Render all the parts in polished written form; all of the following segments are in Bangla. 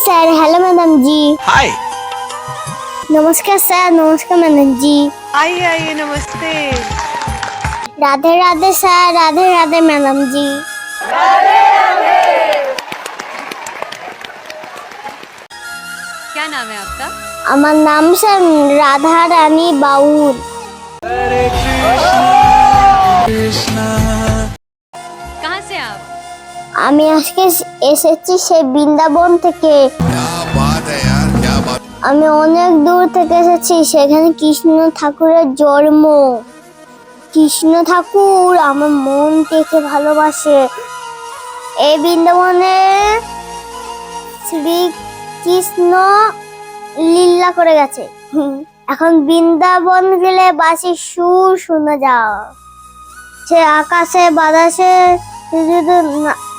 স্যার। হ্যালো ম্যাডাম জি। हाय। নমস্কার স্যার। নমস্কার ম্যাডাম জি। आइए आइए नमस्ते। রাধে রাধে স্যার। রাধে রাধে ম্যাডাম জি। क्या नाम है आपका? আমার নাম স্যার রাধা রানী বাউল। कहाँ से आप? আমি আজকে এসেছি সেই বৃন্দাবন থেকে। আমি অনেক দূর থেকে এসেছি, সেখানে কৃষ্ণ ঠাকুরের জন্ম। কৃষ্ণ ঠাকুর আমার মন থেকে ভালোবাসে। এই বৃন্দাবনে শ্রীকৃষ্ণ লীলা করে গেছে। এখন বৃন্দাবন গেলে বাঁশির সুর শোনা যায়। সে আকাশে বাতাসে শুধু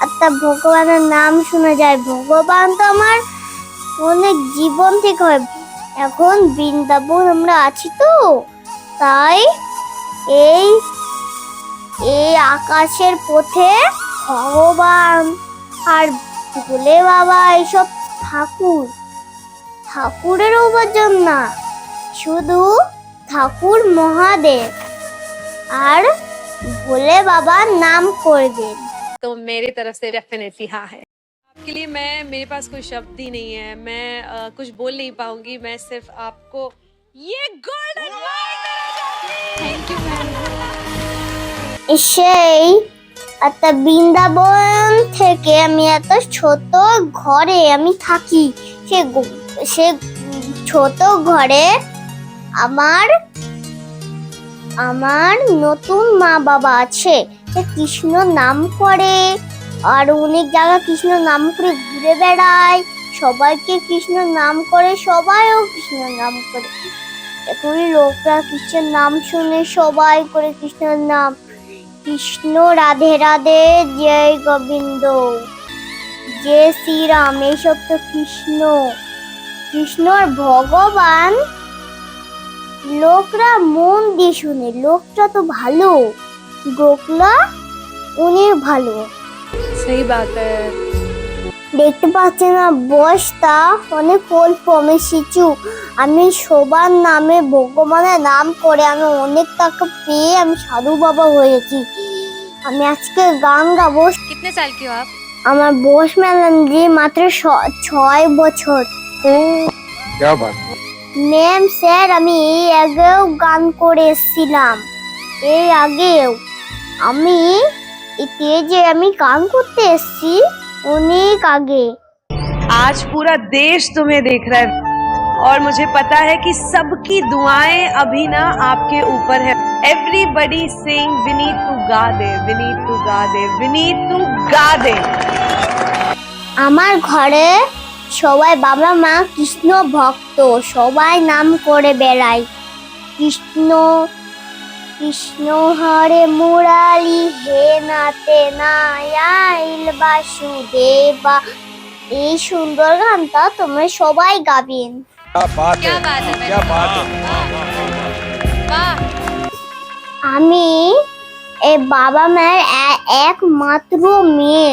একটা ভগবানের নাম শোনা যায়। ভগবান তো আমার অনেক জীবন থেকে হয়। এখন বৃন্দাবন আমরা আছি তো, তাই এই এই আকাশের পথে ভগবান আর ভোলে বাবা এইসব ঠাকুরের উপার্জন না, শুধু ঠাকুর মহাদেব আর ভোলে বাবার নাম করবেন। तो मेरी तरफ से डेफिनेटली हाँ है। आपके लिए मेरे पास कोई शब्द ही नहीं है। मैं कुछ बोल नहीं पाऊंगी। मैं सिर्फ आपको ये गोल्डन थैंक यू मैम। সেই একটা বৃন্দাবন থেকে আমি এত ছোট ঘরে আমি থাকি। সে ছোট ঘরে আমার আমার নতুন মা বাবা আছে। সে কৃষ্ণ নাম করে আর অনেক জায়গা কৃষ্ণ নাম করে ঘুরে বেড়ায়। সবাইকে কৃষ্ণ নাম করে, সবাইও কৃষ্ণ নাম করে। এখন লোকরা কৃষ্ণের নাম শুনে সবাই করে কৃষ্ণের নাম। কৃষ্ণ রাধে রাধে, জয় গোবিন্দ, জয় শ্রীরাম, এইসব তো কৃষ্ণর ভগবান। লোকরা মন দিয়ে শুনে, লোকটা তো ভালো, গোকলা উনি ভালো। सही बात है। দেখতে পাচ্ছি না বয়সটা অনেক অল্প, আমি শিশু। আমি সবার নামে ভগবানের নাম করে আমি অনেক টাকা পেয়ে আমি সাধু বাবা হয়েছি। আমি আজকে গান গাবো। कितने साल की हो आप? আমার বয়স ম্যাডাম জি মাত্র 6 বছর। क्या बात। ম্যাম স্যার, আমি এই আগেও গান করে এসেছিলাম। এই আগেও আমি স্টেজে আমি গান করতে এসেছি অনেক আগে। आज पूरा देश तुम्हें देख रहा है और मुझे पता है कि सबकी दुआएं अभी ना आपके ऊपर है। एवरीबडी सिंग विनीत टू गा दे, विनीत टू गा दे, विनीत टू गा दे। আমার ঘরে সবাই বাবা মা কৃষ্ণ ভক্ত, সবাই নাম করে বেড়ায় কৃষ্ণ কৃষ্ণ হরে মুরালি হে নাতে নাইল বাসুদেবা। এই সুন্দর গানটা তোমরা সবাই গাবেন। क्या बात है। क्या बात है, क्या बात है। वाह। আমি এই বাবা মায়ের একমাত্র মেয়ে।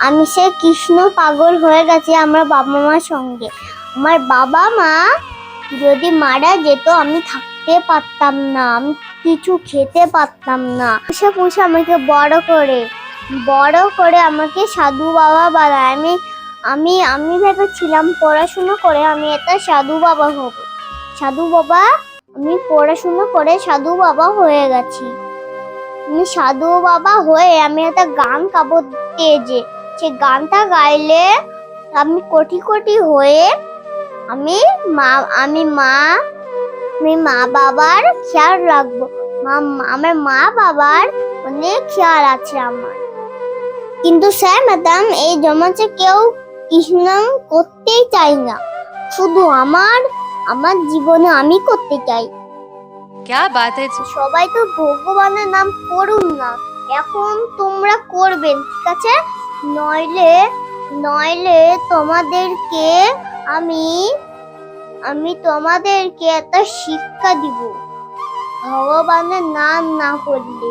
আমি সে কৃষ্ণ পাগল হয়ে গেছি আমার বাবা মার সঙ্গে। আমার বাবা মা যদি মারা যেত আমি থাকতে পারতাম না, আমি কিছু খেতে পারতাম না। পুষে পুষে আমাকে বড় করে আমাকে সাধু বাবা বানায়। আমি আমি ভেবেছিলাম পড়াশোনা করে আমি একটা সাধু বাবা হব। সাধু বাবা, আমি পড়াশোনা করে সাধু বাবা হয়ে গেছি। আমি সাধু বাবা হয়ে আমি একটা গান গাবো স্টেজে। সে গানটা গাইলে আমি কোটি হয়ে আমি মা বাবার খেয়াল রাখবো। আমার মা বাবার অনেক খেয়াল আছে আমার। কিন্তু স্যার ম্যাডাম, এই জমাতে কেউ কৃষ্ণ করতেই চাই না, শুধু আমার জীবনে আমি করতে চাই। क्या बात है। সবাই তো ভগবানের নাম করুন না, এখন তোমরা করবেন, ঠিক আছে? নইলে তোমাদেরকে আমি তোমাদেরকে একটা শিক্ষা দিব। ভগবানের নাম না করলে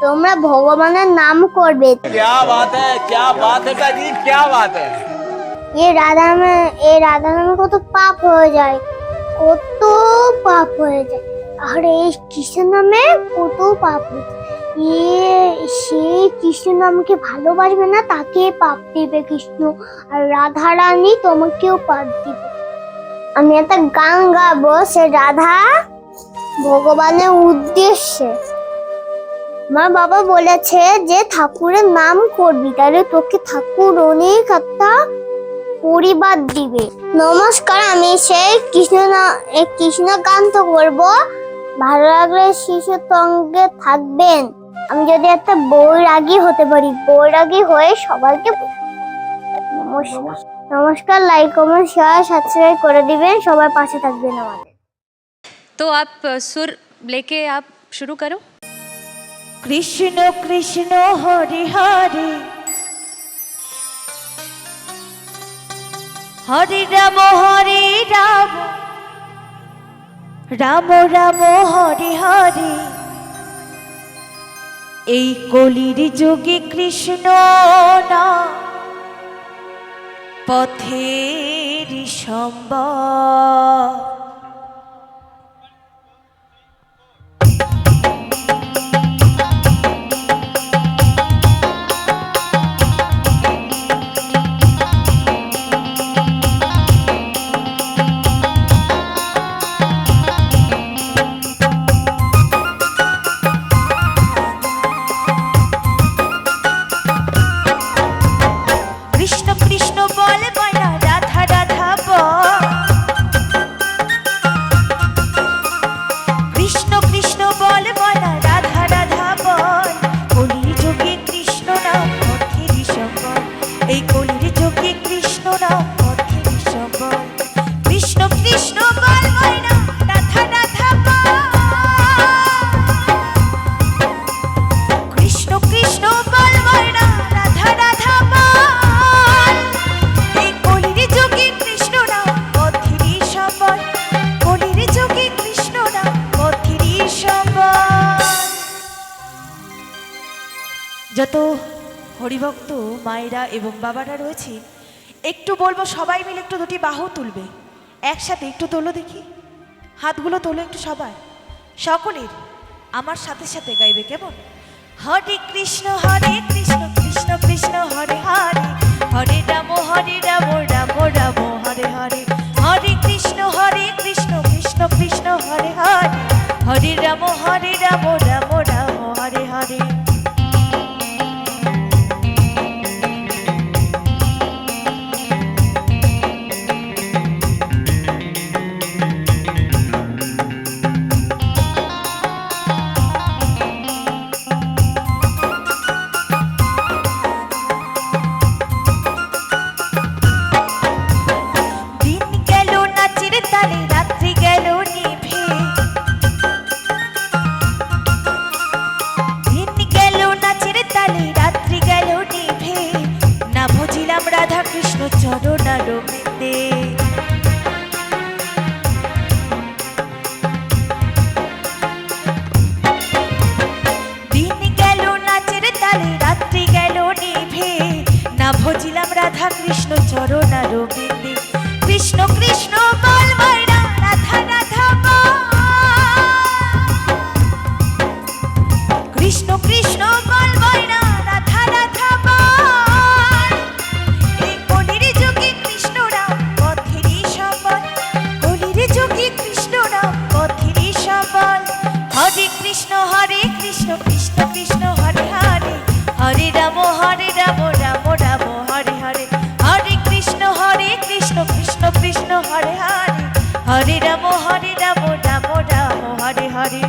তোমরা ভগবানের নাম করবে। क्या बात है, क्या बात है, क्या बात है। রাধা নামে কত পাপ হয়ে যায়, কত পাপ হয়ে যায়। আর এই কৃষ্ণ নামে কত পাপ হয়ে যায়। সে কৃষ্ণ নামকে ভালোবাসবে না, তাকে পাপ দিবে কৃষ্ণ। আর রাধা রানী তোমাকেও পাপ দিবে। আমি একটা গান গাবো, সে রাধা ভগবানের উদ্দেশ্যে। আমার বাবা বলেছে যে ঠাকুরের নাম করবি, তাহলে তোকে ঠাকুর অনেক একটা পরিবার দিবে। নমস্কার, আমি সেই কৃষ্ণ গান তো করবো। ভালো লাগলে শিশুর সঙ্গে থাকবেন। আমি যদি একটা বৈরাগী হতে পারি, বৈরাগী হয়ে সবাইকে নমস্কার। লাইক কমেন্ট শেয়ার সাবস্ক্রাইব করে দিবেন, সবাই পাশে থাকবেন আমাদের। तो आप सुर लेके आप शुरू करो। कृष्ण कृष्ण हरे हरे हरे राम राम राम हरे हरे। এই কলির যুগে কৃষ্ণ নাম পথের সম্বল। কৃষ্ণ কৃষ্ণ বল বলা রাধা রাধা বল, কৃষ্ণ কৃষ্ণ বল বলা রাধা রাধা বল। কলির যুগে কৃষ্ণ নাম পথের সম্বল, এই কলির যুগে কৃষ্ণ নাম পথের সম্বল। কৃষ্ণ কৃষ্ণ বল বলা রাধা রাধা বল, কৃষ্ণ কৃষ্ণ বল বলা রাধা রাধা বল। যত হরিভক্ত মায়েরা এবং বাবারা রয়েছে, একটু বলবো সবাই মিলে একটু দুটি বাহু তুলবে, একসাথে একটু তোলো দেখি, হাতগুলো তোলো একটু সবাই, সকলের আমার সাথে সাথে গাইবে কেমন? হরে কৃষ্ণ কৃষ্ণ কৃষ্ণ হরে হরে, হরে রাম রাম রাম হরে হরে। হরে কৃষ্ণ কৃষ্ণ কৃষ্ণ হরে হরে, হরে রাম রাম রাম হরে হরে। রাধা কৃষ্ণ চরণার বৃন্দে, দিন গেল নাচের তালে রাত্রি গেল নিভে, না ভজিলাম রাধা কৃষ্ণ চরণার বৃন্দে। কৃষ্ণ কৃষ্ণ বল বৈরা রাধা রাধা বল, কৃষ্ণ কৃষ্ণ বল বৈরা রাধা রাধা বল। হরে কৃষ্ণ কৃষ্ণ কৃষ্ণ হরে হরে, হরে রাম রাম রাম হরে হরে। হরে কৃষ্ণ কৃষ্ণ কৃষ্ণ হরে হরে, হরে রাম রাম রাম হরে হরে।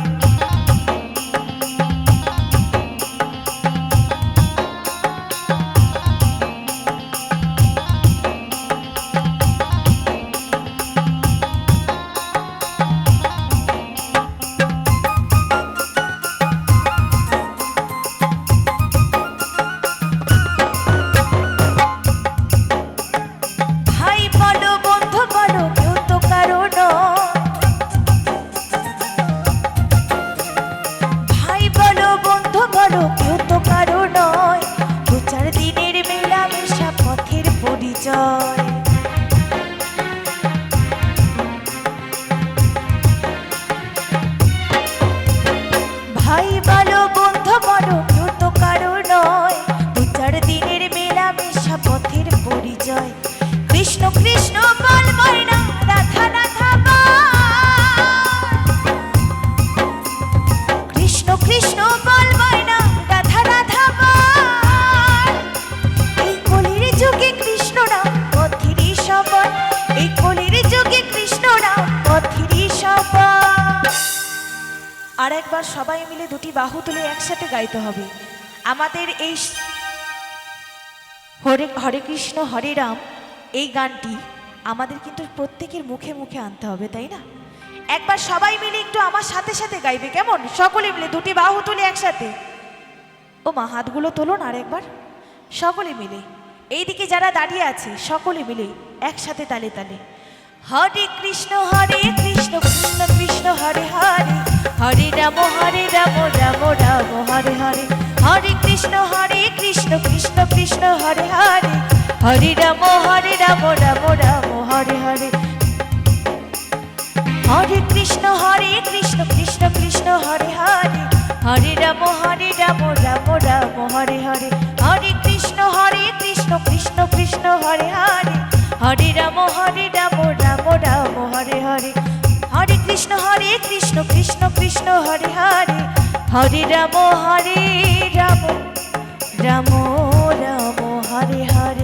আর একবার সবাই মিলে দুটি বাহু তুলে একসাথে গাইতে হবে। আমাদের এই হরে হরে কৃষ্ণ হরে রাম এই গানটি আমাদের কিন্তু প্রত্যেকের মুখে মুখে আনতে হবে, তাই না? একবার সবাই মিলে একটু আমার সাথে সাথে গাইবে, কেমন? সকলে মিলে দুটি বাহু তুলে একসাথে। ও মা, হাতগুলো তোলুন আর একবার সকলে মিলে। এইদিকে যারা দাঁড়িয়ে আছে সকলে মিলে একসাথে তালে তালে। হরে কৃষ্ণ কৃষ্ণ কৃষ্ণ হরে হরে, হরে রাম রাম রাম হরে হরে। হরে কৃষ্ণ কৃষ্ণ কৃষ্ণ হরে হরে, হরে রাম রাম রাম হরে হরে। হরে কৃষ্ণ কৃষ্ণ কৃষ্ণ হরে হরে, হরে রাম রাম রাম হরে হরে। হরে কৃষ্ণ কৃষ্ণ কৃষ্ণ হরে হরে, হরে রাম রাম রাম হরে হরে। হরে কৃষ্ণ কৃষ্ণ কৃষ্ণ হরে হরে, হরে রাম রাম রাম হরে হরে।